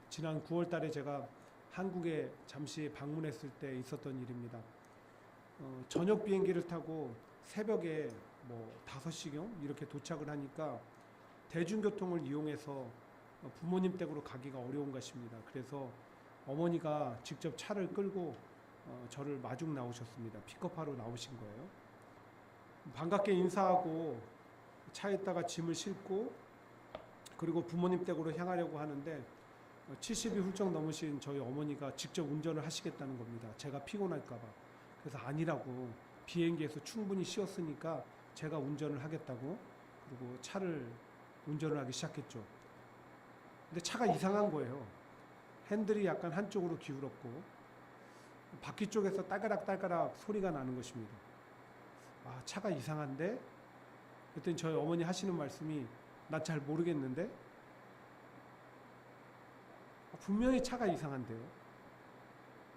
지난 9월 달에 제가 한국에 잠시 방문했을 때 있었던 일입니다. 저녁 비행기를 타고 새벽에 뭐 5시경 이렇게 도착을 하니까 대중교통을 이용해서 부모님 댁으로 가기가 어려운 것입니다. 그래서 어머니가 직접 차를 끌고 저를 마중 나오셨습니다. 픽업하러 나오신 거예요. 반갑게 인사하고 차에다가 짐을 싣고 그리고 부모님 댁으로 향하려고 하는데 70이 훌쩍 넘으신 저희 어머니가 직접 운전을 하시겠다는 겁니다. 제가 피곤할까 봐. 그래서 아니라고, 비행기에서 충분히 쉬었으니까 제가 운전을 하겠다고, 그리고 차를 운전을 하기 시작했죠. 근데 차가 이상한 거예요. 핸들이 약간 한쪽으로 기울었고 바퀴 쪽에서 딸가락 소리가 나는 것입니다. 아, 차가 이상한데? 그랬더니 저희 어머니 하시는 말씀이, 난 잘 모르겠는데? 분명히 차가 이상한데요.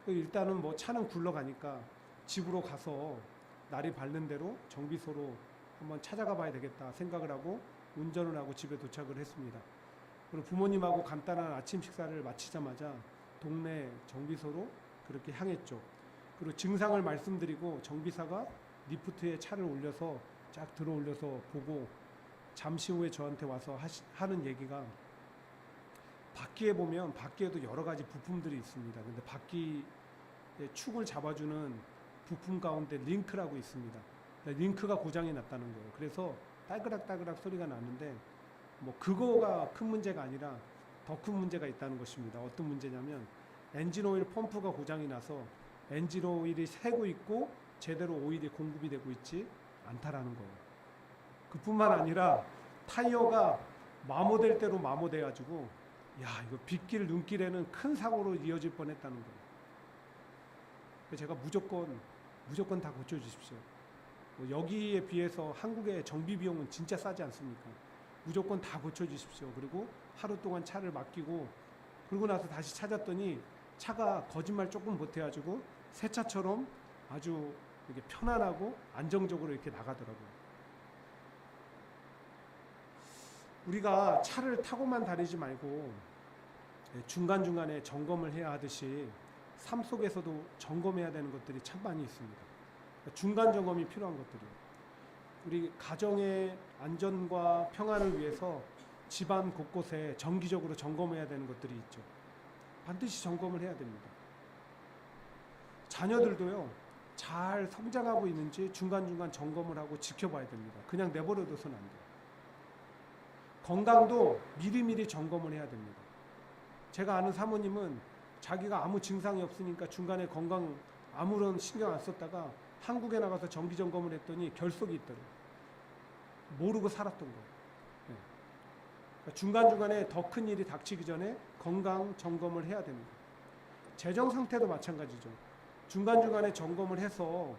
일단은 뭐 차는 굴러가니까 집으로 가서 날이 밝는 대로 정비소로 한번 찾아가 봐야 되겠다 생각을 하고 운전을 하고 집에 도착을 했습니다. 그리고 부모님하고 간단한 아침 식사를 마치자마자 동네 정비소로 그렇게 향했죠. 그리고 증상을 말씀드리고 정비사가 리프트에 차를 올려서 쫙 들어 올려서 보고 잠시 후에 저한테 와서 하는 얘기가, 바퀴에 보면 바퀴에도 여러 가지 부품들이 있습니다. 근데 바퀴의 축을 잡아주는 부품 가운데 링크라고 있습니다. 링크가 고장이 났다는 거예요. 그래서 딸그락 소리가 나는데 뭐 그거가 큰 문제가 아니라 더 큰 문제가 있다는 것입니다. 어떤 문제냐면 엔진 오일 펌프가 고장이 나서 엔진 오일이 새고 있고 제대로 오일이 공급이 되고 있지 않다라는 거예요. 그뿐만 아니라 타이어가 마모될 대로 마모돼가지고, 야, 이거 빗길 눈길에는 큰 사고로 이어질 뻔했다는 거예요. 제가 무조건 다 고쳐주십시오. 여기에 비해서 한국의 정비 비용은 진짜 싸지 않습니까? 무조건 다 고쳐주십시오. 그리고 하루 동안 차를 맡기고, 그러고 나서 다시 찾았더니 차가 거짓말 조금 못해가지고 새 차처럼 아주 이렇게 편안하고 안정적으로 이렇게 나가더라고요. 우리가 차를 타고만 다니지 말고 중간중간에 점검을 해야 하듯이 삶 속에서도 점검해야 되는 것들이 참 많이 있습니다. 중간 점검이 필요한 것들이에요. 우리 가정의 안전과 평안을 위해서 집안 곳곳에 정기적으로 점검해야 되는 것들이 있죠. 반드시 점검을 해야 됩니다. 자녀들도요, 잘 성장하고 있는지 중간중간 점검을 하고 지켜봐야 됩니다. 그냥 내버려둬서는 안 돼요. 건강도 미리미리 점검을 해야 됩니다. 제가 아는 사모님은 자기가 아무 증상이 없으니까 중간에 건강 아무런 신경 안 썼다가 한국에 나가서 정기 점검을 했더니 결석이 있더래요. 모르고 살았던 거예요. 네. 그러니까 중간중간에 더 큰 일이 닥치기 전에 건강 점검을 해야 됩니다. 재정 상태도 마찬가지죠. 중간중간에 점검을 해서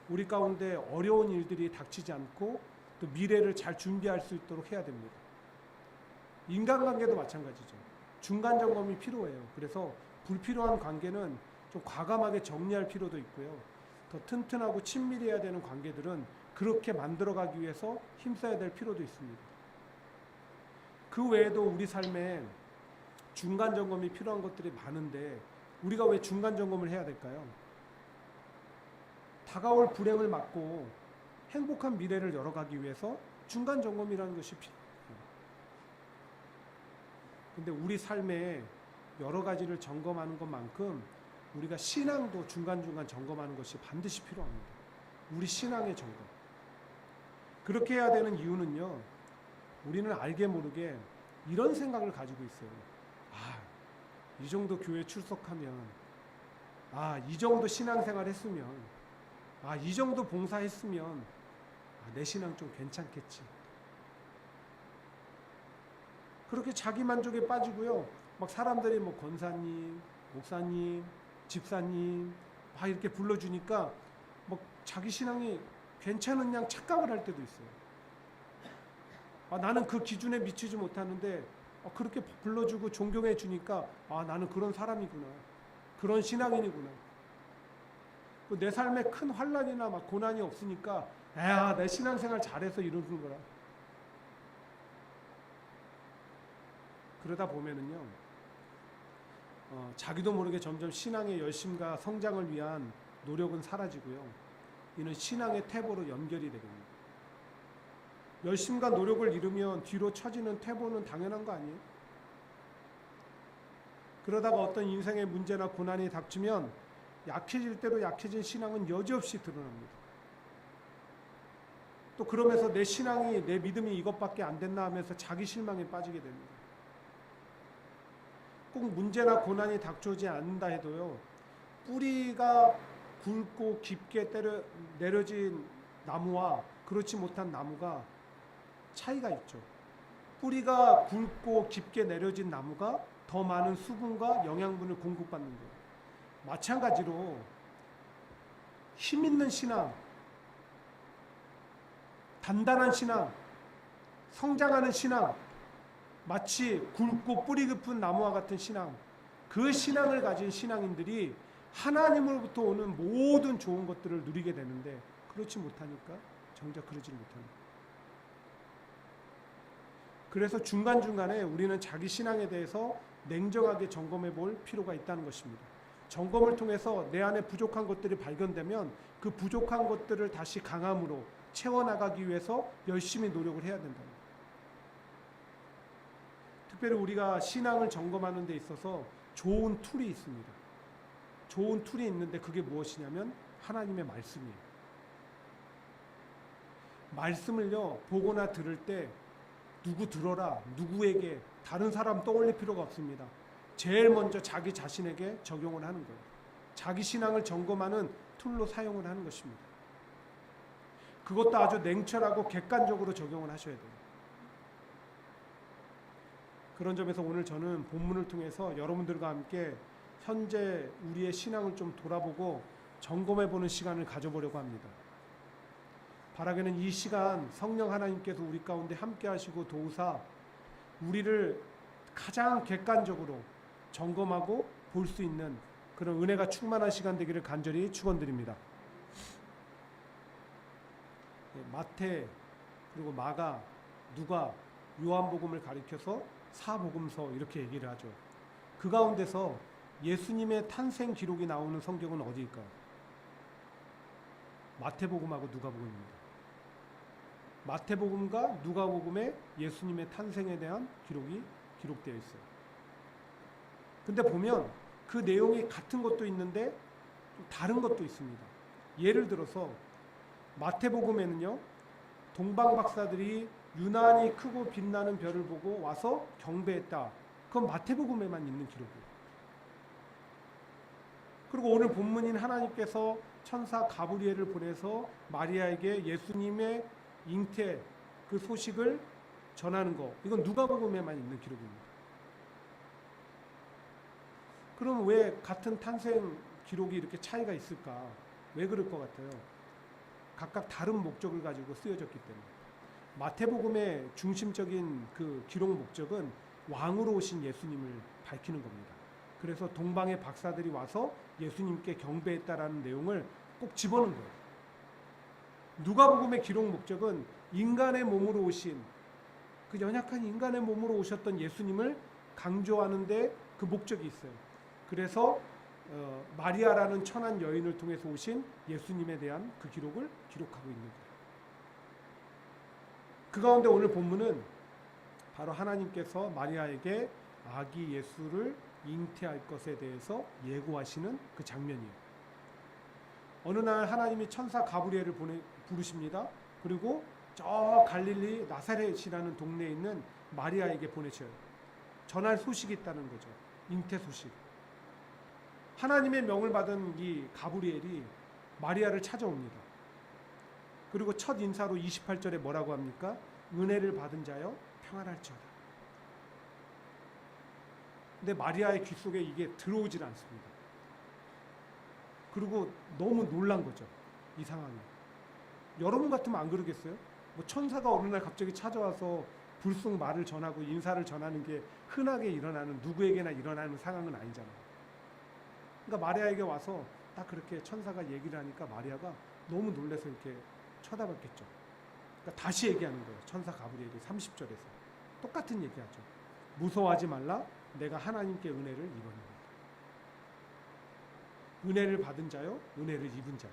우리 가운데 어려운 일들이 닥치지 않고 또 미래를 잘 준비할 수 있도록 해야 됩니다. 인간관계도 마찬가지죠. 중간 점검이 필요해요. 그래서 불필요한 관계는 좀 과감하게 정리할 필요도 있고요. 더 튼튼하고 친밀해야 되는 관계들은 그렇게 만들어가기 위해서 힘써야 될 필요도 있습니다. 그 외에도 우리 삶에 중간 점검이 필요한 것들이 많은데 우리가 왜 중간 점검을 해야 될까요? 다가올 불행을 막고 행복한 미래를 열어가기 위해서 중간 점검이라는 것이 필요해요. 근데 우리 삶에 여러 가지를 점검하는 것만큼 우리가 신앙도 중간중간 점검하는 것이 반드시 필요합니다. 우리 신앙의 점검. 그렇게 해야 되는 이유는요, 우리는 알게 모르게 이런 생각을 가지고 있어요. 아, 이 정도 교회 출석하면, 아, 이 정도 신앙생활 했으면, 아, 이 정도 봉사했으면, 아, 내 신앙 좀 괜찮겠지. 그렇게 자기 만족에 빠지고요. 막 사람들이 뭐 권사님, 목사님, 집사님 막 이렇게 불러주니까 막 자기 신앙이 괜찮은 양 착각을 할 때도 있어요. 아, 나는 그 기준에 미치지 못하는데 그렇게 불러주고 존경해 주니까 아, 나는 그런 사람이구나. 그런 신앙인이구나. 내 삶에 큰 환난이나 막 고난이 없으니까 야, 내 신앙생활 잘해서 이러는 거라. 그러다 보면은요, 자기도 모르게 점점 신앙의 열심과 성장을 위한 노력은 사라지고요. 이는 신앙의 퇴보로 연결이 되겠습니다. 열심과 노력을 잃으면 뒤로 처지는 퇴보는 당연한 거 아니에요? 그러다가 어떤 인생의 문제나 고난이 닥치면 약해질 대로 약해진 신앙은 여지없이 드러납니다. 또 그러면서 내 신앙이, 내 믿음이 이것밖에 안 됐나 하면서 자기 실망에 빠지게 됩니다. 꼭 문제나 고난이 닥쳐오지 않는다 해도요, 뿌리가 굵고 깊게 내려진 나무와 그렇지 못한 나무가 차이가 있죠. 뿌리가 굵고 깊게 내려진 나무가 더 많은 수분과 영양분을 공급받는 거예요. 마찬가지로 힘 있는 신앙, 단단한 신앙, 성장하는 신앙, 마치 굵고 뿌리 깊은 나무와 같은 신앙, 그 신앙을 가진 신앙인들이 하나님으로부터 오는 모든 좋은 것들을 누리게 되는데, 그렇지 못하니까 정작 그러지 못합니다. 그래서 중간중간에 우리는 자기 신앙에 대해서 냉정하게 점검해 볼 필요가 있다는 것입니다. 점검을 통해서 내 안에 부족한 것들이 발견되면 그 부족한 것들을 다시 강함으로 채워나가기 위해서 열심히 노력을 해야 된다. 특별히 우리가 신앙을 점검하는 데 있어서 좋은 툴이 있습니다. 좋은 툴이 있는데 그게 무엇이냐면 하나님의 말씀이에요. 말씀을요, 보거나 들을 때 누구 들어라, 누구에게, 다른 사람 떠올릴 필요가 없습니다. 제일 먼저 자기 자신에게 적용을 하는 거예요. 자기 신앙을 점검하는 툴로 사용을 하는 것입니다. 그것도 아주 냉철하고 객관적으로 적용을 하셔야 돼요. 그런 점에서 오늘 저는 본문을 통해서 여러분들과 함께 현재 우리의 신앙을 좀 돌아보고 점검해보는 시간을 가져보려고 합니다. 바라기는 이 시간 성령 하나님께서 우리 가운데 함께 하시고 도우사 우리를 가장 객관적으로 점검하고 볼 수 있는 그런 은혜가 충만한 시간 되기를 간절히 축원드립니다. 마태, 그리고 마가, 누가, 요한복음을 가리켜서 사복음서 이렇게 얘기를 하죠. 그 가운데서 예수님의 탄생 기록이 나오는 성경은 어디일까요? 마태복음하고 누가복음입니다. 마태복음과 누가복음에 예수님의 탄생에 대한 기록이 기록되어 있어요. 근데 보면 그 내용이 같은 것도 있는데 좀 다른 것도 있습니다. 예를 들어서 마태복음에는요, 동방 박사들이 유난히 크고 빛나는 별을 보고 와서 경배했다. 그건 마태복음에만 있는 기록이에요. 그리고 오늘 본문인 하나님께서 천사 가브리엘을 보내서 마리아에게 예수님의 잉태 그 소식을 전하는 거, 이건 누가복음에만 있는 기록입니다. 그럼 왜 같은 탄생 기록이 이렇게 차이가 있을까? 왜 그럴 것 같아요? 각각 다른 목적을 가지고 쓰여졌기 때문에. 마태복음의 중심적인 그 기록 목적은 왕으로 오신 예수님을 밝히는 겁니다. 그래서 동방의 박사들이 와서 예수님께 경배했다라는 내용을 꼭 집어넣은 거예요. 누가복음의 기록 목적은 인간의 몸으로 오신, 그 연약한 인간의 몸으로 오셨던 예수님을 강조하는데 그 목적이 있어요. 그래서 마리아라는 천한 여인을 통해서 오신 예수님에 대한 그 기록을 기록하고 있는 거예요. 그 가운데 오늘 본문은 바로 하나님께서 마리아에게 아기 예수를 잉태할 것에 대해서 예고하시는 그 장면이에요. 어느 날 하나님이 천사 가브리엘을 부르십니다. 그리고 저 갈릴리 나사렛이라는 동네에 있는 마리아에게 보내셔요. 전할 소식이 있다는 거죠. 잉태 소식. 하나님의 명을 받은 이 가브리엘이 마리아를 찾아옵니다. 그리고 첫 인사로 28절에 뭐라고 합니까? 은혜를 받은 자여 평안할지어다. 근데 마리아의 귀 속에 이게 들어오질 않습니다. 그리고 너무 놀란 거죠. 이 상황이. 여러분 같으면 안 그러겠어요? 뭐 천사가 어느 날 갑자기 찾아와서 불쑥 말을 전하고 인사를 전하는 게 흔하게 일어나는, 누구에게나 일어나는 상황은 아니잖아요. 그러니까 마리아에게 와서 딱 그렇게 천사가 얘기를 하니까 마리아가 너무 놀라서 이렇게 쳐다봤겠죠. 그러니까 다시 얘기하는 거예요. 천사 가브리엘이 30절에서 똑같은 얘기하죠. 무서워하지 말라, 내가 하나님께 은혜를 입었느니라. 은혜를 받은 자요, 은혜를 입은 자요.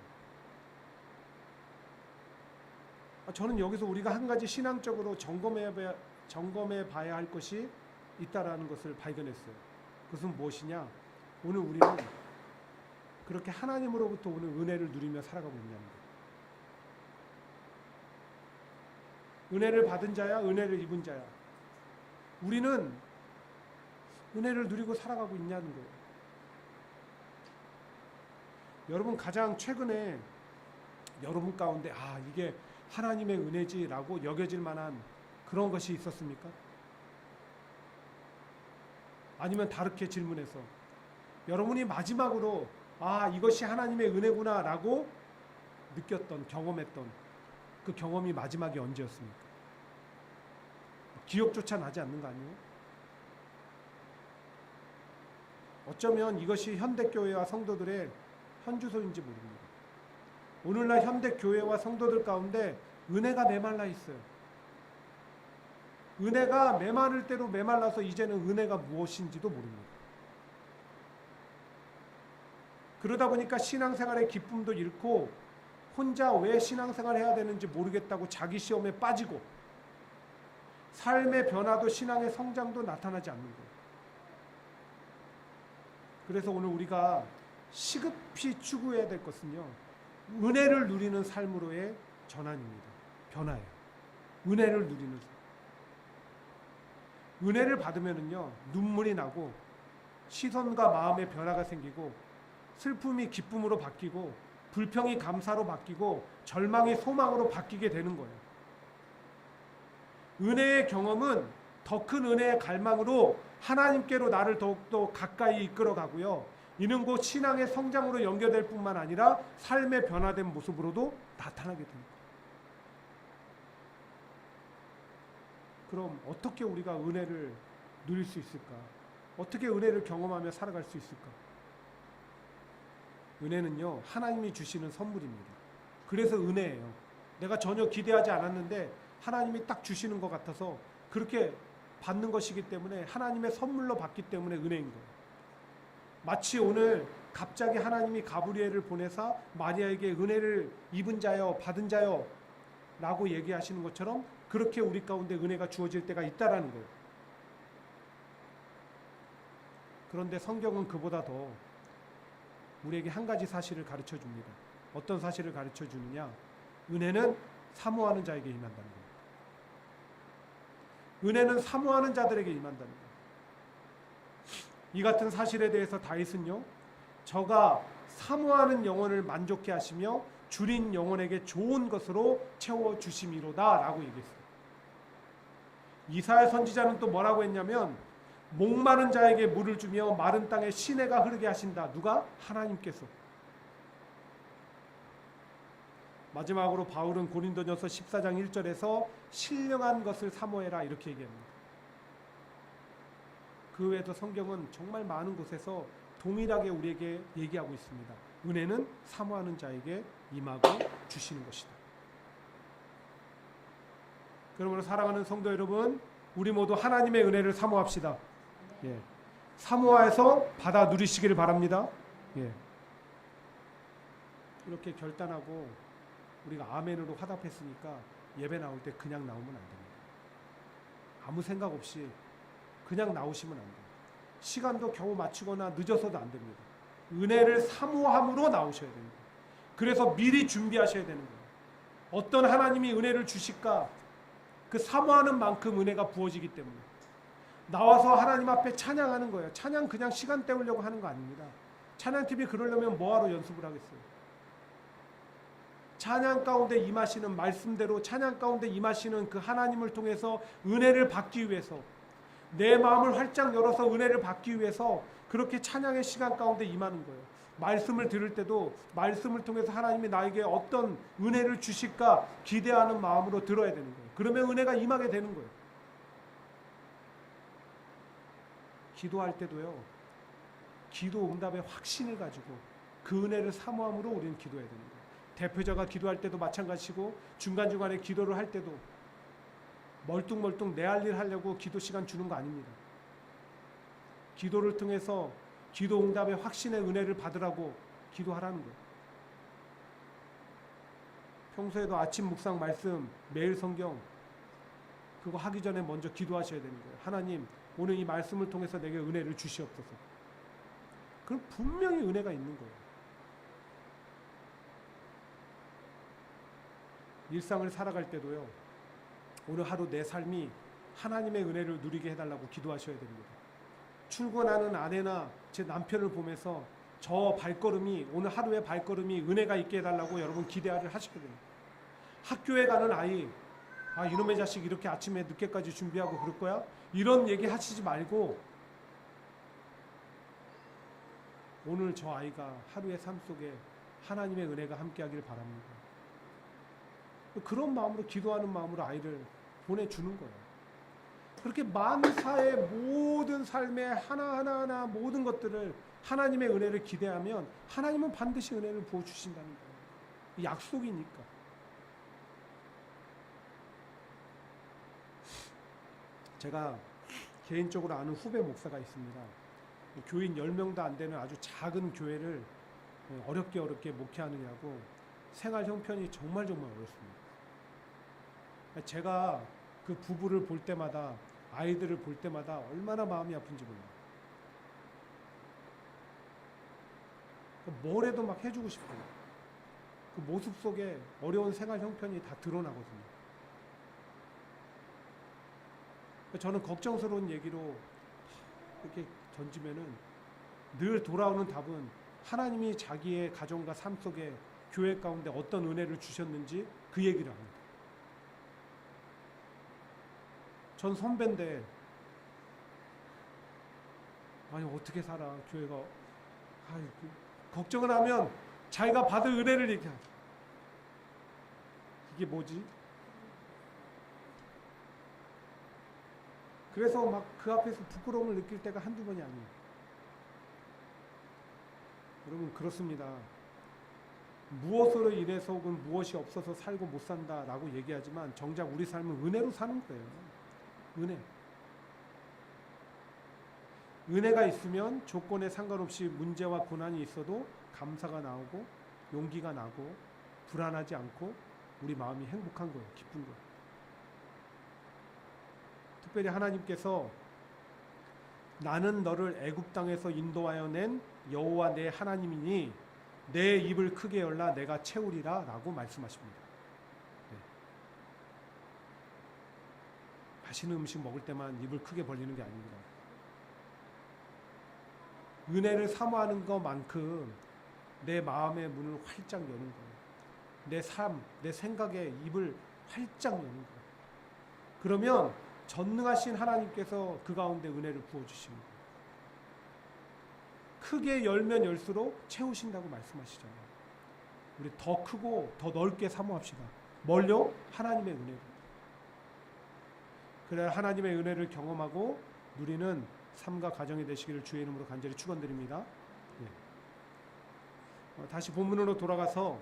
저는 여기서 우리가 한 가지 신앙적으로 점검해 봐야 할 것이 있다라는 것을 발견했어요. 그것은 무엇이냐? 오늘 우리는 그렇게 하나님으로부터 오는 은혜를 누리며 살아가고 있냐는 거예요. 은혜를 받은 자야, 은혜를 입은 자야. 우리는 은혜를 누리고 살아가고 있냐는 거예요. 여러분, 가장 최근에 여러분 가운데 이게 하나님의 은혜지라고 여겨질 만한 그런 것이 있었습니까? 아니면 다르게 질문해서 여러분이 마지막으로 이것이 하나님의 은혜구나 라고 느꼈던, 경험했던 그 경험이 마지막이 언제였습니까? 기억조차 나지 않는 거 아니에요? 어쩌면 이것이 현대교회와 성도들의 현주소인지 모릅니다. 오늘날 현대교회와 성도들 가운데 은혜가 메말라 있어요. 은혜가 메마를 대로 메말라서 이제는 은혜가 무엇인지도 모릅니다. 그러다 보니까 신앙생활의 기쁨도 잃고 혼자 왜 신앙생활 해야 되는지 모르겠다고 자기 시험에 빠지고 삶의 변화도 신앙의 성장도 나타나지 않는 거예요. 그래서 오늘 우리가 시급히 추구해야 될 것은요, 은혜를 누리는 삶으로의 전환입니다. 변화예요. 은혜를 누리는 삶. 은혜를 받으면은요, 눈물이 나고 시선과 마음의 변화가 생기고 슬픔이 기쁨으로 바뀌고 불평이 감사로 바뀌고 절망이 소망으로 바뀌게 되는 거예요. 은혜의 경험은 더 큰 은혜의 갈망으로 하나님께로 나를 더욱더 가까이 이끌어 가고요. 이는 곧 신앙의 성장으로 연결될 뿐만 아니라 삶의 변화된 모습으로도 나타나게 됩니다. 그럼 어떻게 우리가 은혜를 누릴 수 있을까? 어떻게 은혜를 경험하며 살아갈 수 있을까? 은혜는요, 하나님이 주시는 선물입니다. 그래서 은혜예요. 내가 전혀 기대하지 않았는데 하나님이 딱 주시는 것 같아서 그렇게 받는 것이기 때문에 하나님의 선물로 받기 때문에 은혜인 거예요. 마치 오늘 갑자기 하나님이 가브리엘을 보내사 마리아에게 은혜를 입은 자여, 받은 자여 라고 얘기하시는 것처럼 그렇게 우리 가운데 은혜가 주어질 때가 있다라는 거예요. 그런데 성경은 그보다 더 우리에게 한 가지 사실을 가르쳐 줍니다. 어떤 사실을 가르쳐 주느냐? 은혜는 사모하는 자에게 임한다는 거예요. 은혜는 사모하는 자들에게 임한다는 거예요. 이 같은 사실에 대해서 다윗은요, 저가 사모하는 영혼을 만족케 하시며 줄인 영혼에게 좋은 것으로 채워주심이로다 라고 얘기했어요. 이사야 선지자는 또 뭐라고 했냐면, 목마른 자에게 물을 주며 마른 땅에 시내가 흐르게 하신다. 누가? 하나님께서. 마지막으로 바울은 고린도전서 14장 1절에서 신령한 것을 사모해라 이렇게 얘기합니다. 그 외에도 성경은 정말 많은 곳에서 동일하게 우리에게 얘기하고 있습니다. 은혜는 사모하는 자에게 임하고 주시는 것이다. 그러므로 사랑하는 성도 여러분, 우리 모두 하나님의 은혜를 사모합시다. 예. 사모해서 받아 누리시기를 바랍니다. 예. 이렇게 결단하고 우리가 아멘으로 화답했으니까 예배 나올 때 그냥 나오면 안 됩니다. 아무 생각 없이 그냥 나오시면 안 돼요. 시간도 겨우 맞추거나 늦어서도 안 됩니다. 은혜를 사모함으로 나오셔야 됩니다. 그래서 미리 준비하셔야 되는 거예요. 어떤 하나님이 은혜를 주실까? 그 사모하는 만큼 은혜가 부어지기 때문에 나와서 하나님 앞에 찬양하는 거예요. 찬양 그냥 시간 때우려고 하는 거 아닙니다. 찬양팀이 그러려면 뭐하러 연습을 하겠어요? 찬양 가운데 임하시는 말씀대로 찬양 가운데 임하시는 그 하나님을 통해서 은혜를 받기 위해서, 내 마음을 활짝 열어서 은혜를 받기 위해서 그렇게 찬양의 시간 가운데 임하는 거예요. 말씀을 들을 때도 말씀을 통해서 하나님이 나에게 어떤 은혜를 주실까 기대하는 마음으로 들어야 되는 거예요. 그러면 은혜가 임하게 되는 거예요. 기도할 때도요, 기도 응답의 확신을 가지고 그 은혜를 사모함으로 우리는 기도해야 됩니다. 대표자가 기도할 때도 마찬가지고 중간중간에 기도를 할 때도 멀뚱멀뚱 내 할 일 하려고 기도 시간 주는 거 아닙니다. 기도를 통해서 기도 응답의 확신의 은혜를 받으라고 기도하라는 거예요. 평소에도 아침 묵상 말씀, 매일 성경 그거 하기 전에 먼저 기도하셔야 되는 거예요. 하나님, 오늘 이 말씀을 통해서 내게 은혜를 주시옵소서. 그럼 분명히 은혜가 있는 거예요. 일상을 살아갈 때도요, 오늘 하루 내 삶이 하나님의 은혜를 누리게 해달라고 기도하셔야 됩니다. 출근하는 아내나 제 남편을 보면서 저 발걸음이, 오늘 하루의 발걸음이 은혜가 있게 해달라고 여러분 기대를 하셔야 됩니다. 학교에 가는 아이, 아 이놈의 자식 이렇게 아침에 늦게까지 준비하고 그럴 거야? 이런 얘기 하시지 말고 오늘 저 아이가 하루의 삶 속에 하나님의 은혜가 함께하길 바랍니다. 그런 마음으로, 기도하는 마음으로 아이를 보내주는 거예요. 그렇게 만사의 모든 삶의 하나하나 모든 것들을 하나님의 은혜를 기대하면 하나님은 반드시 은혜를 부어주신다는 거예요. 약속이니까. 제가 개인적으로 아는 후배 목사가 있습니다. 교인 10명도 안 되는 아주 작은 교회를 어렵게 목회하느냐고 생활 형편이 정말 어렵습니다. 제가 그 부부를 볼 때마다, 아이들을 볼 때마다 얼마나 마음이 아픈지 몰라요. 뭘 해도 막 해주고 싶어요. 그 모습 속에 어려운 생활 형편이 다 드러나거든요. 저는 걱정스러운 얘기로 이렇게 던지면은 늘 돌아오는 답은 하나님이 자기의 가정과 삶 속에 교회 가운데 어떤 은혜를 주셨는지 그 얘기를 합니다. 전 선배인데 아니 어떻게 살아 교회가, 걱정을 하면 자기가 받을 은혜를 얘기하죠. 이게 뭐지? 그래서 막 그 앞에서 부끄러움을 느낄 때가 한두 번이 아니에요. 여러분 그렇습니다. 무엇으로 인해서 혹은 무엇이 없어서 살고 못 산다라고 얘기하지만 정작 우리 삶은 은혜로 사는 거예요. 은혜가 있으면 조건에 상관없이 문제와 고난이 있어도 감사가 나오고 용기가 나고 불안하지 않고 우리 마음이 행복한 거예요. 기쁜 거예요. 특별히 하나님께서 나는 너를 애굽 땅에서 인도하여 낸 여호와 내 하나님이니 내 입을 크게 열라 내가 채우리라 라고 말씀하십니다. 맛있는 음식 먹을 때만 입을 크게 벌리는 게 아닙니다. 은혜를 사모하는 것만큼 내 마음의 문을 활짝 여는 거예요. 내 삶, 내 생각에 입을 활짝 여는 거예요. 그러면 전능하신 하나님께서 그 가운데 은혜를 부어주십니다. 크게 열면 열수록 채우신다고 말씀하시잖아요. 우리 더 크고 더 넓게 사모합시다. 뭘요? 하나님의 은혜를. 그래야 하나님의 은혜를 경험하고 누리는 삶과 가정이 되시기를 주의 이름으로 간절히 축원드립니다. 다시 본문으로 돌아가서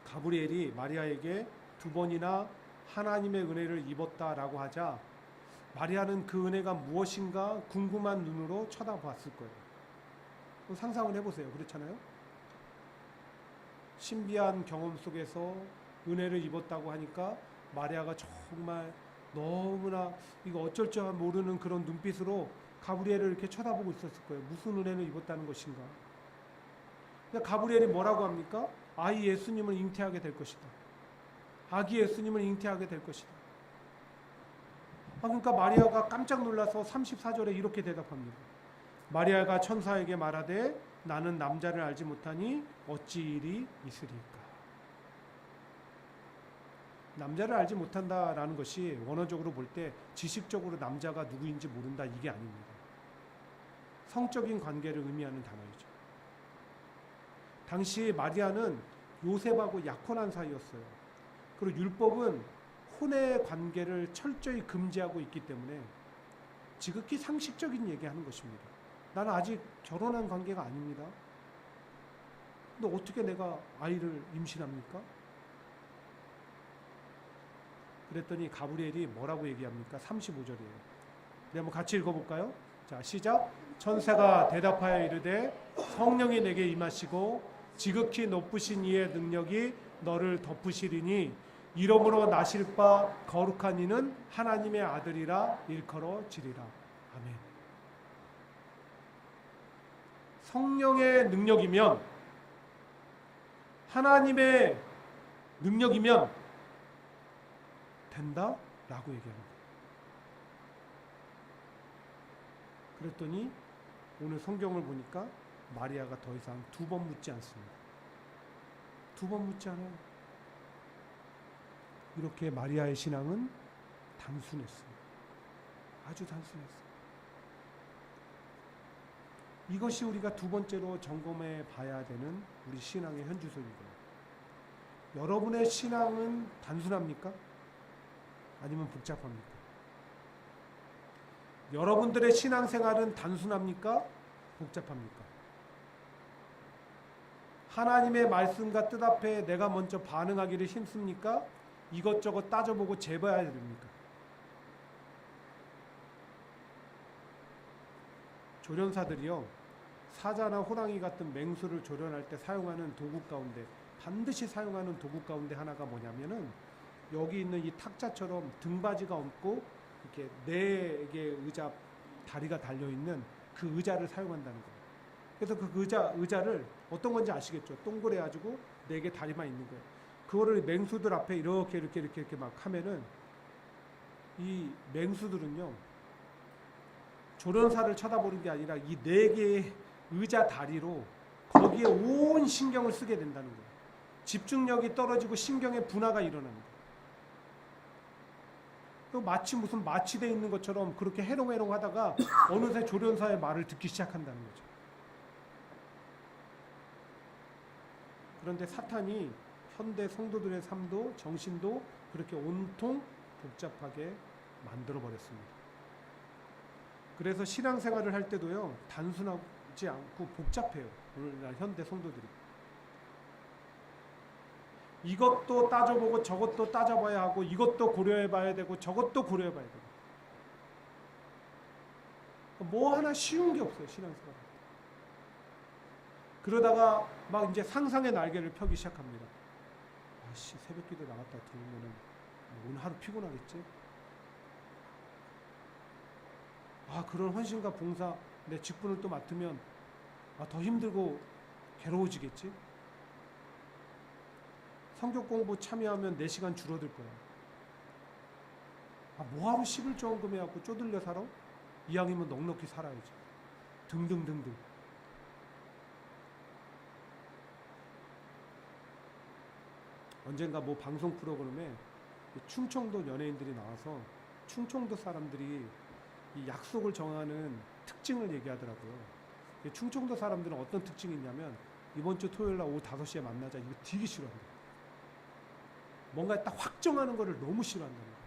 가브리엘이 마리아에게 2번이나 하나님의 은혜를 입었다라고 하자 마리아는 그 은혜가 무엇인가 궁금한 눈으로 쳐다봤을 거예요. 상상을 해보세요. 그렇잖아요. 신비한 경험 속에서 은혜를 입었다고 하니까 마리아가 정말 너무나 이거 어쩔 줄 모르는 그런 눈빛으로 가브리엘을 이렇게 쳐다보고 있었을 거예요. 무슨 은혜를 입었다는 것인가. 가브리엘이 뭐라고 합니까? 아이 예수님을 잉태하게 될 것이다. 아기 예수님을 잉태하게 될 것이다. 그러니까 마리아가 깜짝 놀라서 34절에 이렇게 대답합니다. 마리아가 천사에게 말하되 나는 남자를 알지 못하니 어찌 일이 있으리까. 남자를 알지 못한다라는 것이 원어적으로 볼 때 지식적으로 남자가 누구인지 모른다 이게 아닙니다. 성적인 관계를 의미하는 단어이죠. 당시 마리아는 요셉하고 약혼한 사이였어요. 그리고 율법은 혼의 관계를 철저히 금지하고 있기 때문에 지극히 상식적인 얘기하는 것입니다. 나는 아직 결혼한 관계가 아닙니다. 근데 어떻게 내가 아이를 임신합니까? 그랬더니 가브리엘이 뭐라고 얘기합니까? 35절이에요. 우리 한번 같이 읽어볼까요? 자, 시작. 천사가 대답하여 이르되 성령이 내게 임하시고 지극히 높으신 이의 능력이 너를 덮으시리니 이러므로 나실 바 거룩한 이는 하나님의 아들이라 일컬어지리라. 아멘. 성령의 능력이면, 하나님의 능력이면 된다? 라고 얘기합니다. 그랬더니 오늘 성경을 보니까 마리아가 더 이상 두 번 묻지 않습니다. 두 번 묻지 않아요. 이렇게 마리아의 신앙은 단순했어요. 아주 단순했어요. 이것이 우리가 두 번째로 점검해 봐야 되는 우리 신앙의 현주소이고요. 여러분의 신앙은 단순합니까? 아니면 복잡합니까? 여러분들의 신앙생활은 단순합니까? 복잡합니까? 하나님의 말씀과 뜻 앞에 내가 먼저 반응하기를 힘씁니까? 이것저것 따져보고 재봐야 됩니까? 조련사들이요, 사자나 호랑이 같은 맹수를 조련할 때 사용하는 도구 가운데, 반드시 사용하는 도구 가운데 하나가 뭐냐면은 여기 있는 이 탁자처럼 등받이가 없고 이렇게 네 개의 의자 다리가 달려 있는 그 의자를 사용한다는 거예요. 그래서 그 의자를 어떤 건지 아시겠죠? 동그래 가지고 네 개 다리만 있는 거예요. 그거를 맹수들 앞에 이렇게 막 하면은 이 맹수들은요, 조련사를 쳐다보는 게 아니라 이 네 개의 의자 다리로 거기에 온 신경을 쓰게 된다는 거예요. 집중력이 떨어지고 신경의 분화가 일어납니다. 또 마치 무슨 마취되어 있는 것처럼 그렇게 해롱해롱 하다가 어느새 조련사의 말을 듣기 시작한다는 거죠. 그런데 사탄이 현대 성도들의 삶도 정신도 그렇게 온통 복잡하게 만들어 버렸습니다. 그래서 신앙생활을 할 때도요, 단순하지 않고 복잡해요. 오늘날 현대 성도들이. 이것도 따져보고 저것도 따져봐야 하고 이것도 고려해봐야 되고 저것도 고려해봐야 되고, 뭐 하나 쉬운 게 없어요, 신앙생활. 그러다가 막 이제 상상의 날개를 펴기 시작합니다. 아씨, 새벽기도 나갔다 들으면은 오늘 하루 피곤하겠지? 아, 그런 헌신과 봉사, 내 직분을 또 맡으면 더 힘들고 괴로워지겠지? 성경 공부 참여하면 4시간 줄어들 거야. 뭐하러 11조원금 해갖고 쪼들려 살아? 이왕이면 넉넉히 살아야지. 등등등등. 언젠가 뭐 방송 프로그램에 충청도 연예인들이 나와서 충청도 사람들이 이 약속을 정하는 특징을 얘기하더라고요. 충청도 사람들은 어떤 특징이 있냐면 이번 주 토요일 날 오후 5시에 만나자, 이거 되게 싫어한대요. 뭔가 딱 확정하는 거를 너무 싫어한다는 거예요.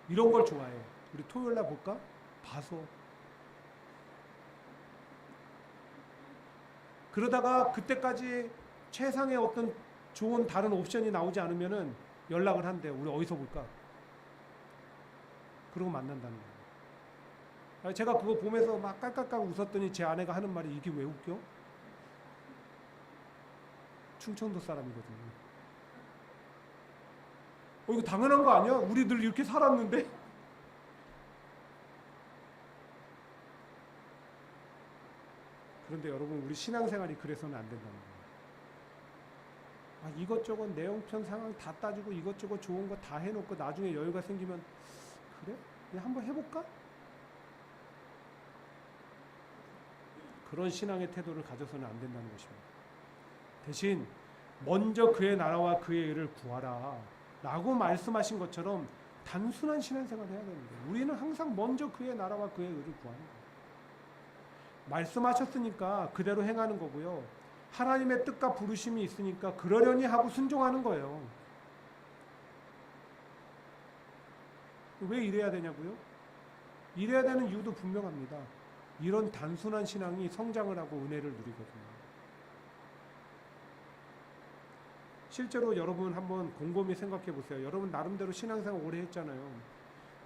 이런 걸 좋아해. 우리 토요일 날 볼까? 봐서. 그러다가 그때까지 최상의 어떤 좋은 다른 옵션이 나오지 않으면은 연락을 한대요. 우리 어디서 볼까? 그러고 만난다는 거예요. 제가 그거 보면서 막 깔깔깔 웃었더니 제 아내가 하는 말이, 이게 왜 웃겨? 충청도 사람이거든요. 이거 당연한 거 아니야? 우리 늘 이렇게 살았는데? 그런데 여러분, 우리 신앙생활이 그래서는 안 된다는 거예요. 이것저것 내용편 상황 다 따지고 이것저것 좋은 거 다 해놓고 나중에 여유가 생기면, 그래? 그냥 한번 해볼까? 그런 신앙의 태도를 가져서는 안 된다는 것입니다. 대신 먼저 그의 나라와 그의 의를 구하라 라고 말씀하신 것처럼 단순한 신앙생활을 해야 되는 거예요. 우리는 항상 먼저 그의 나라와 그의 의를 구하는 거예요. 말씀하셨으니까 그대로 행하는 거고요. 하나님의 뜻과 부르심이 있으니까 그러려니 하고 순종하는 거예요. 왜 이래야 되냐고요? 이래야 되는 이유도 분명합니다. 이런 단순한 신앙이 성장을 하고 은혜를 누리거든요. 실제로 여러분 한번 곰곰이 생각해 보세요. 여러분 나름대로 신앙생활 오래 했잖아요.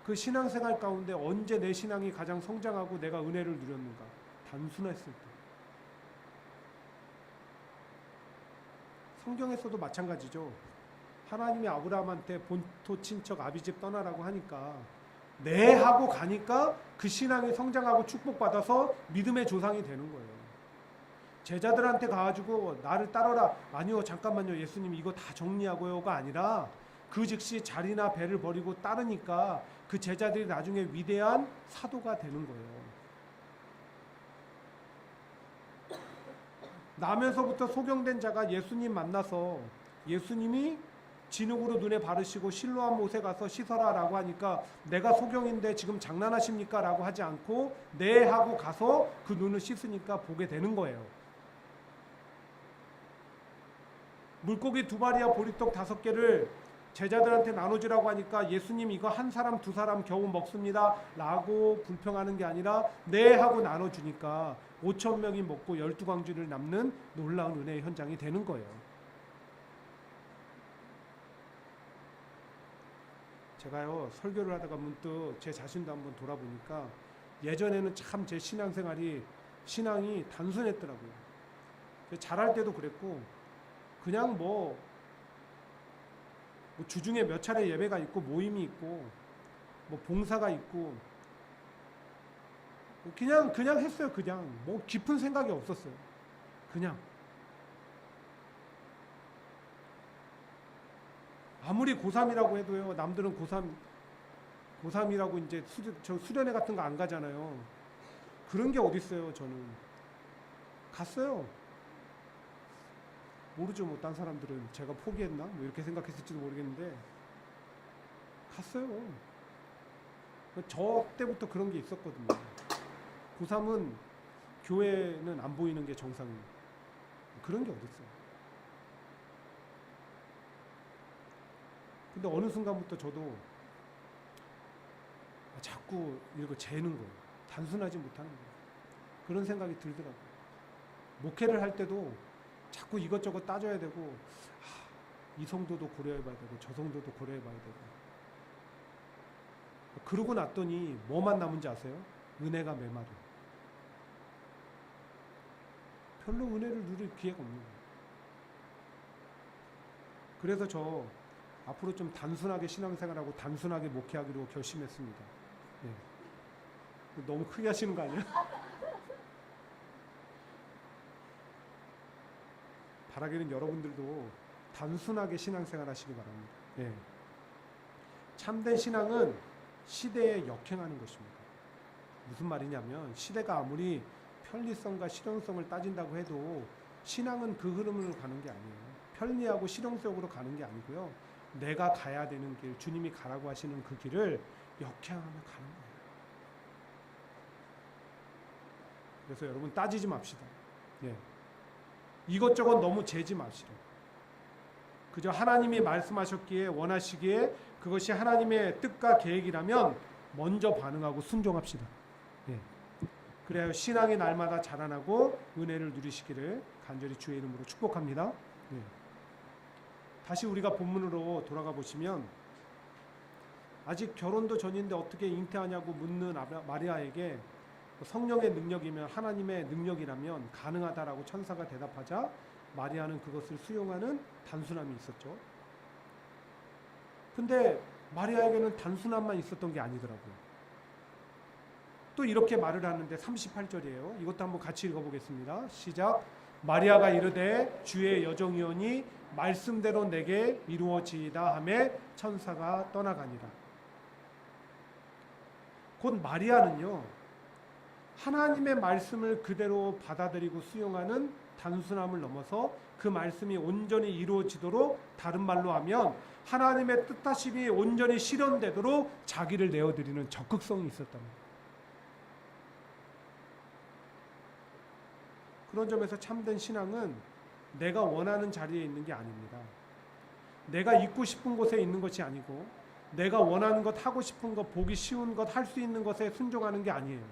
그 신앙생활 가운데 언제 내 신앙이 가장 성장하고 내가 은혜를 누렸는가? 단순했을 때. 성경에서도 마찬가지죠. 하나님이 아브라함한테 본토 친척 아비집 떠나라고 하니까 네 하고 가니까 그 신앙이 성장하고 축복받아서 믿음의 조상이 되는 거예요. 제자들한테 가가지고 나를 따르라. 아니요, 잠깐만요, 예수님 이거 다 정리하고요가 아니라 그 즉시 자리나 배를 버리고 따르니까 그 제자들이 나중에 위대한 사도가 되는 거예요. 나면서부터 소경된 자가 예수님 만나서 예수님이 진흙으로 눈에 바르시고 실로암 못에 가서 씻어라 라고 하니까 내가 소경인데 지금 장난하십니까? 라고 하지 않고 네 하고 가서 그 눈을 씻으니까 보게 되는 거예요. 물고기 2마리와 보리떡 5개를 제자들한테 나눠주라고 하니까 예수님 이거 한 사람 2사람 겨우 먹습니다 라고 불평하는 게 아니라 네 하고 나눠주니까 5,000명이 먹고 12광주를 남는 놀라운 은혜의 현장이 되는 거예요. 제가요 설교를 하다가 문득 제 자신도 한번 돌아보니까 예전에는 참 제 신앙생활이 신앙이 단순했더라고요. 잘할 때도 그랬고 그냥 뭐 주중에 몇 차례 예배가 있고 모임이 있고 뭐 봉사가 있고 그냥 했어요. 그냥 뭐 깊은 생각이 없었어요. 그냥 아무리 고3이라고 해도요. 남들은 고3이라고 이제 수련회 같은 거 안 가잖아요. 그런 게 어디 있어요. 저는 갔어요. 모르죠. 뭐 딴 사람들은 제가 포기했나? 뭐 이렇게 생각했을지도 모르겠는데 갔어요. 저 때부터 그런 게 있었거든요. 고3은 교회는 안 보이는 게 정상이에요. 그런 게 어딨어요. 근데 어느 순간부터 저도 자꾸 이거 재는 거예요. 단순하지 못하는 거예요. 그런 생각이 들더라고요. 목회를 할 때도 자꾸 이것저것 따져야 되고 이 성도도 고려해봐야 되고 저 성도도 고려해봐야 되고 그러고 났더니 뭐만 남은지 아세요? 은혜가 메마른. 별로 은혜를 누릴 기회가 없는 거예요. 그래서 저 앞으로 좀 단순하게 신앙생활하고 단순하게 목회하기로 결심했습니다. 네. 너무 크게 하시는 거 아니에요? 바라기는 여러분들도 단순하게 신앙생활 하시기 바랍니다. 네. 참된 신앙은 시대에 역행하는 것입니다. 무슨 말이냐면 시대가 아무리 편리성과 실용성을 따진다고 해도 신앙은 그 흐름으로 가는 게 아니에요. 편리하고 실용적으로 가는 게 아니고요. 내가 가야 되는 길, 주님이 가라고 하시는 그 길을 역행하며 가는 거예요. 그래서 여러분 따지지 맙시다. 예. 이것저것 너무 재지 맙시다. 그저 하나님이 말씀하셨기에 원하시기에 그것이 하나님의 뜻과 계획이라면 먼저 반응하고 순종합시다. 예. 그래야 신앙이 날마다 자라나고 은혜를 누리시기를 간절히 주의 이름으로 축복합니다. 예. 다시 우리가 본문으로 돌아가 보시면 아직 결혼도 전인데 어떻게 잉태하냐고 묻는 마리아에게 성령의 능력이면 하나님의 능력이라면 가능하다라고 천사가 대답하자 마리아는 그것을 수용하는 단순함이 있었죠. 근데 마리아에게는 단순함만 있었던 게 아니더라고요. 또 이렇게 말을 하는데 38절이에요. 이것도 한번 같이 읽어보겠습니다. 시작. 마리아가 이르되 주의 여종이오니 말씀대로 내게 이루어지이다 하매 천사가 떠나가니라. 곧 마리아는요 하나님의 말씀을 그대로 받아들이고 수용하는 단순함을 넘어서 그 말씀이 온전히 이루어지도록 다른 말로 하면 하나님의 뜻하심이 온전히 실현되도록 자기를 내어드리는 적극성이 있었답니다. 그런 점에서 참된 신앙은 내가 원하는 자리에 있는 게 아닙니다. 내가 있고 싶은 곳에 있는 것이 아니고 내가 원하는 것, 하고 싶은 것, 보기 쉬운 것, 할 수 있는 것에 순종하는 게 아니에요.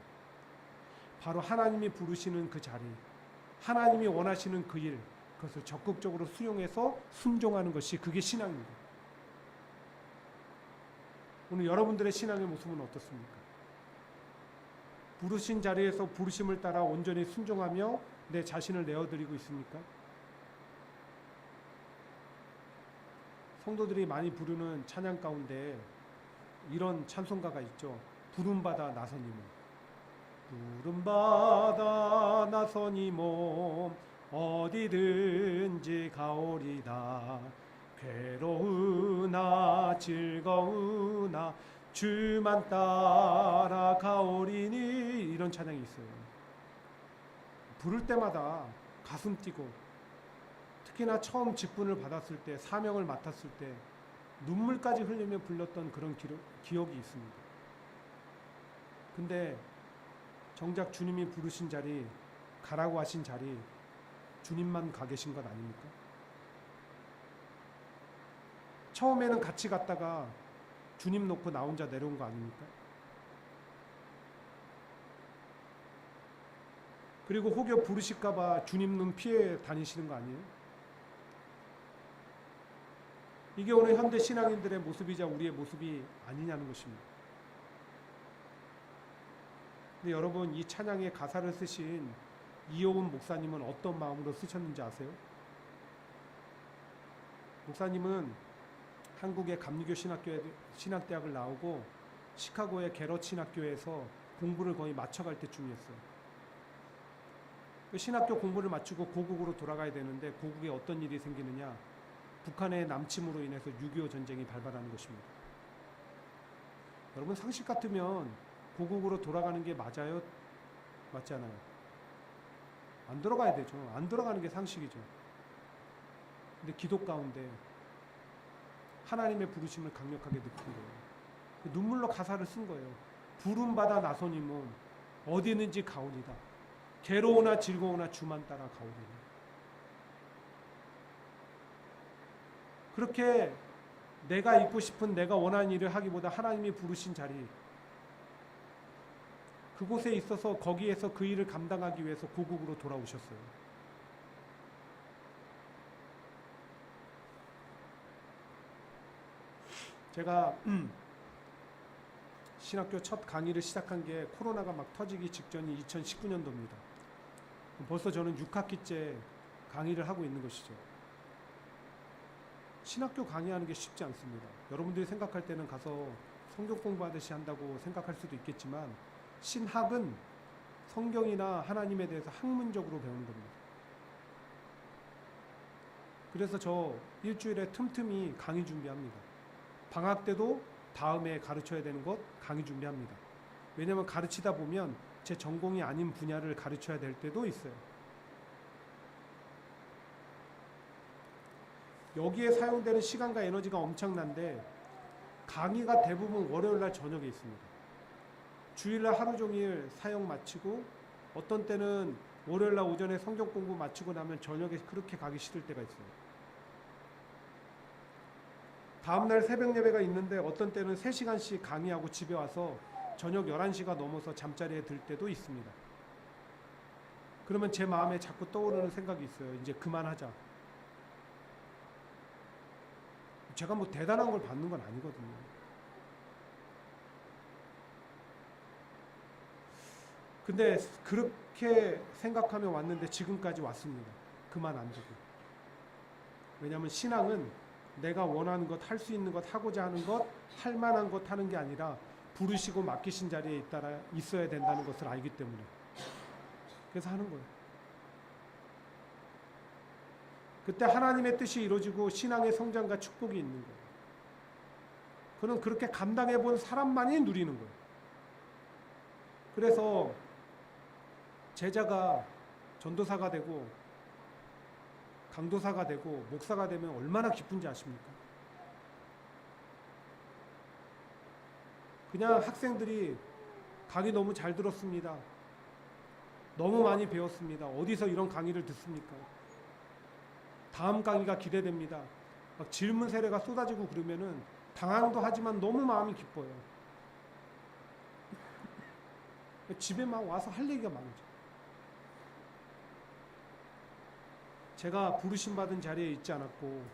바로 하나님이 부르시는 그 자리, 하나님이 원하시는 그 일, 그것을 적극적으로 수용해서 순종하는 것이 그게 신앙입니다. 오늘 여러분들의 신앙의 모습은 어떻습니까? 부르신 자리에서 부르심을 따라 온전히 순종하며 내 자신을 내어드리고 있습니까? 성도들이 많이 부르는 찬양 가운데 이런 찬송가가 있죠. 부름받아 나선 이 몸. 부름받아 나선 이 몸 어디든지 가오리다. 괴로우나 즐거우나 주만 따라 가오리니. 이런 찬양이 있어요. 부를 때마다 가슴 뛰고, 특히나 처음 직분을 받았을 때, 사명을 맡았을 때 눈물까지 흘리며 불렀던 그런 기억이 있습니다. 근데 정작 주님이 부르신 자리, 가라고 하신 자리, 주님만 가 계신 것 아닙니까? 처음에는 같이 갔다가 주님 놓고 나 혼자 내려온 거 아닙니까? 그리고 혹여 부르실까봐 주님 눈 피해 다니시는 거 아니에요? 이게 오늘 현대 신앙인들의 모습이자 우리의 모습이 아니냐는 것입니다. 근데 여러분, 이 찬양의 가사를 쓰신 이호은 목사님은 어떤 마음으로 쓰셨는지 아세요? 목사님은 한국의 감리교 신학대학을 나오고 시카고의 게럿 신학교에서 공부를 거의 마쳐갈 때쯤이었어요. 신학교 공부를 마치고 고국으로 돌아가야 되는데 고국에 어떤 일이 생기느냐? 북한의 남침으로 인해서 6.25 전쟁이 발발하는 것입니다. 여러분, 상식 같으면 고국으로 돌아가는 게 맞아요? 맞지 않아요? 안 들어가야 되죠. 안 들어가는 게 상식이죠. 근데 기도 가운데 하나님의 부르심을 강력하게 느낀 거예요. 눈물로 가사를 쓴 거예요. 부름받아 나선 이 몸 어디 있는지 가오리다. 괴로우나 즐거우나 주만 따라 가오리다. 그렇게 내가 있고 싶은, 내가 원하는 일을 하기보다 하나님이 부르신 자리, 그곳에 있어서 거기에서 그 일을 감당하기 위해서 고국으로 돌아오셨어요. 제가 신학교 첫 강의를 시작한 게 코로나가 막 터지기 직전이 2019년도입니다. 벌써 저는 6학기째 강의를 하고 있는 것이죠. 신학교 강의하는 게 쉽지 않습니다. 여러분들이 생각할 때는 가서 성경 공부하듯이 한다고 생각할 수도 있겠지만, 신학은 성경이나 하나님에 대해서 학문적으로 배우는 겁니다. 그래서 저 일주일에 틈틈이 강의 준비합니다. 방학 때도 다음에 가르쳐야 되는 것 강의 준비합니다. 왜냐하면 가르치다 보면 제 전공이 아닌 분야를 가르쳐야 될 때도 있어요. 여기에 사용되는 시간과 에너지가 엄청난데 강의가 대부분 월요일날 저녁에 있습니다. 주일날 하루 종일 사역 마치고, 어떤 때는 월요일날 오전에 성경 공부 마치고 나면 저녁에 그렇게 가기 싫을 때가 있어요. 다음날 새벽 예배가 있는데 어떤 때는 3시간씩 강의하고 집에 와서 저녁 11시가 넘어서 잠자리에 들 때도 있습니다. 그러면 제 마음에 자꾸 떠오르는 생각이 있어요. 이제 그만하자. 제가 뭐 대단한 걸 받는 건 아니거든요. 근데 그렇게 생각하며 왔는데 지금까지 왔습니다. 그만 안 두고. 왜냐하면 신앙은 내가 원하는 것, 할 수 있는 것, 하고자 하는 것, 할 만한 것 하는 게 아니라 부르시고 맡기신 자리에 있어야 된다는 것을 알기 때문에. 그래서 하는 거예요. 그때 하나님의 뜻이 이루어지고 신앙의 성장과 축복이 있는 거예요. 그는 그렇게 감당해 본 사람만이 누리는 거예요. 그래서 제자가 전도사가 되고 강도사가 되고 목사가 되면 얼마나 기쁜지 아십니까? 그냥 학생들이 강의 너무 잘 들었습니다. 너무 많이 배웠습니다. 어디서 이런 강의를 듣습니까? 다음 강의가 기대됩니다. 막 질문 세례가 쏟아지고 그러면은 당황도 하지만 너무 마음이 기뻐요. 집에 막 와서 할 얘기가 많죠. 제가 부르심 받은 자리에 있지 않았고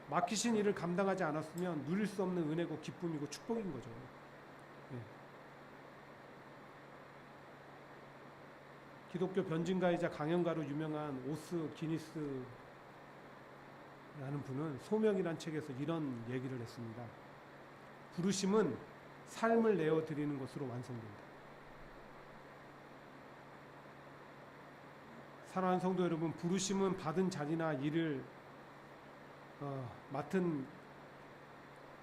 맡기신 일을 감당하지 않았으면 누릴 수 없는 은혜고 기쁨이고 축복인 거죠. 네. 기독교 변증가이자 강연가로 유명한 오스 기니스 라는 분은 소명이란 책에서 이런 얘기를 했습니다. 부르심은 삶을 내어 드리는 것으로 완성된다. 사랑하는 성도 여러분, 부르심은 받은 자리나 일을 맡은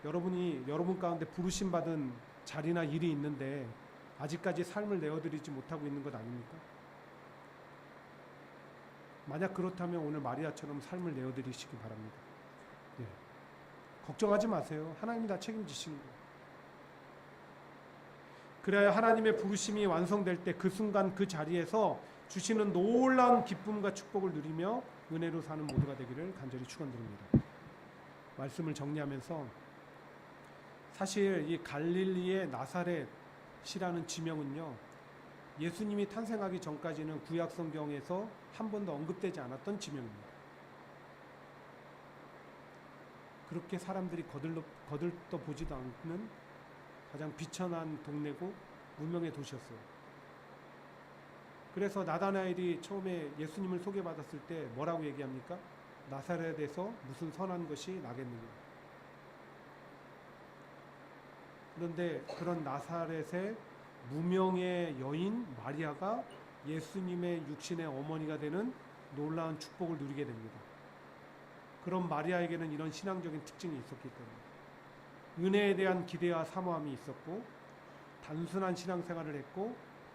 여러분 가운데 부르심 받은 자리나 일이 있는데 아직까지 삶을 내어드리지 못하고 있는 것 아닙니까? 만약 그렇다면 오늘 마리아처럼 삶을 내어드리시기 바랍니다. 예. 걱정하지 마세요. 하나님이 다 책임지시는 거예요. 그래야 하나님의 부르심이 완성될 때 그 순간 그 자리에서 주시는 놀라운 기쁨과 축복을 누리며 은혜로 사는 모두가 되기를 간절히 축원드립니다. 말씀을 정리하면서 사실 이 갈릴리의 나사렛이라는 지명은요, 예수님이 탄생하기 전까지는 구약 성경에서 한 번도 언급되지 않았던 지명입니다. 그렇게 사람들이 거들떠 보지도 않는 가장 비천한 동네고 무명의 도시였어요. 그래서 나다나엘이 처음에 예수님을 소개받았을 때 뭐라고 얘기합니까? 나사렛에서 무슨 선한 것이 나겠느냐. 그런데 그런 나사렛의 무명의 여인 마리아가 예수님의 육신의 어머니가 되는 놀라운 축복을 누리게 됩니다. 그런 마리아에게는 이런 신앙적인 특징이 있었기 때문에 은혜에 대한 기대와 사모함이 있었고 단순한 신앙생활을 했고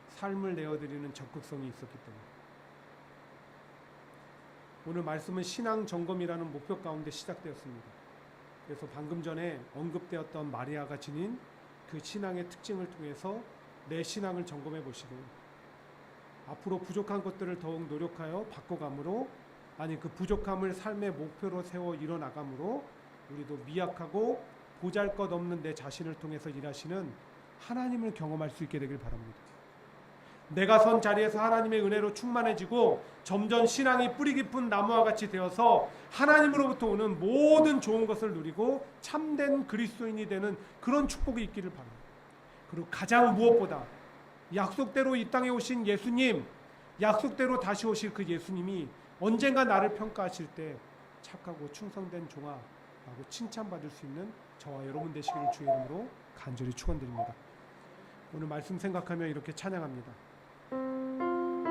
삶을 내어드리는 적극성이 있었기 때문에 오늘 말씀은 신앙 점검이라는 목표 가운데 시작되었습니다. 그래서 방금 전에 언급되었던 마리아가 지닌 그 신앙의 특징을 통해서 내 신앙을 점검해 보시고 앞으로 부족한 것들을 더욱 노력하여 바꿔감으로 아니 그 부족함을 삶의 목표로 세워 일어나감으로 우리도 미약하고 보잘것없는 내 자신을 통해서 일하시는 하나님을 경험할 수 있게 되길 바랍니다. 내가 선 자리에서 하나님의 은혜로 충만해지고 점점 신앙이 뿌리 깊은 나무와 같이 되어서 하나님으로부터 오는 모든 좋은 것을 누리고 참된 그리스도인이 되는 그런 축복이 있기를 바랍니다. 그리고 가장 무엇보다 약속대로 이 땅에 오신 예수님, 약속대로 다시 오실 그 예수님이 언젠가 나를 평가하실 때 착하고 충성된 종아라고 칭찬받을 수 있는 저와 여러분 되시기를 주의 이름으로 간절히 축원드립니다. 오늘 말씀 생각하며 이렇게 찬양합니다.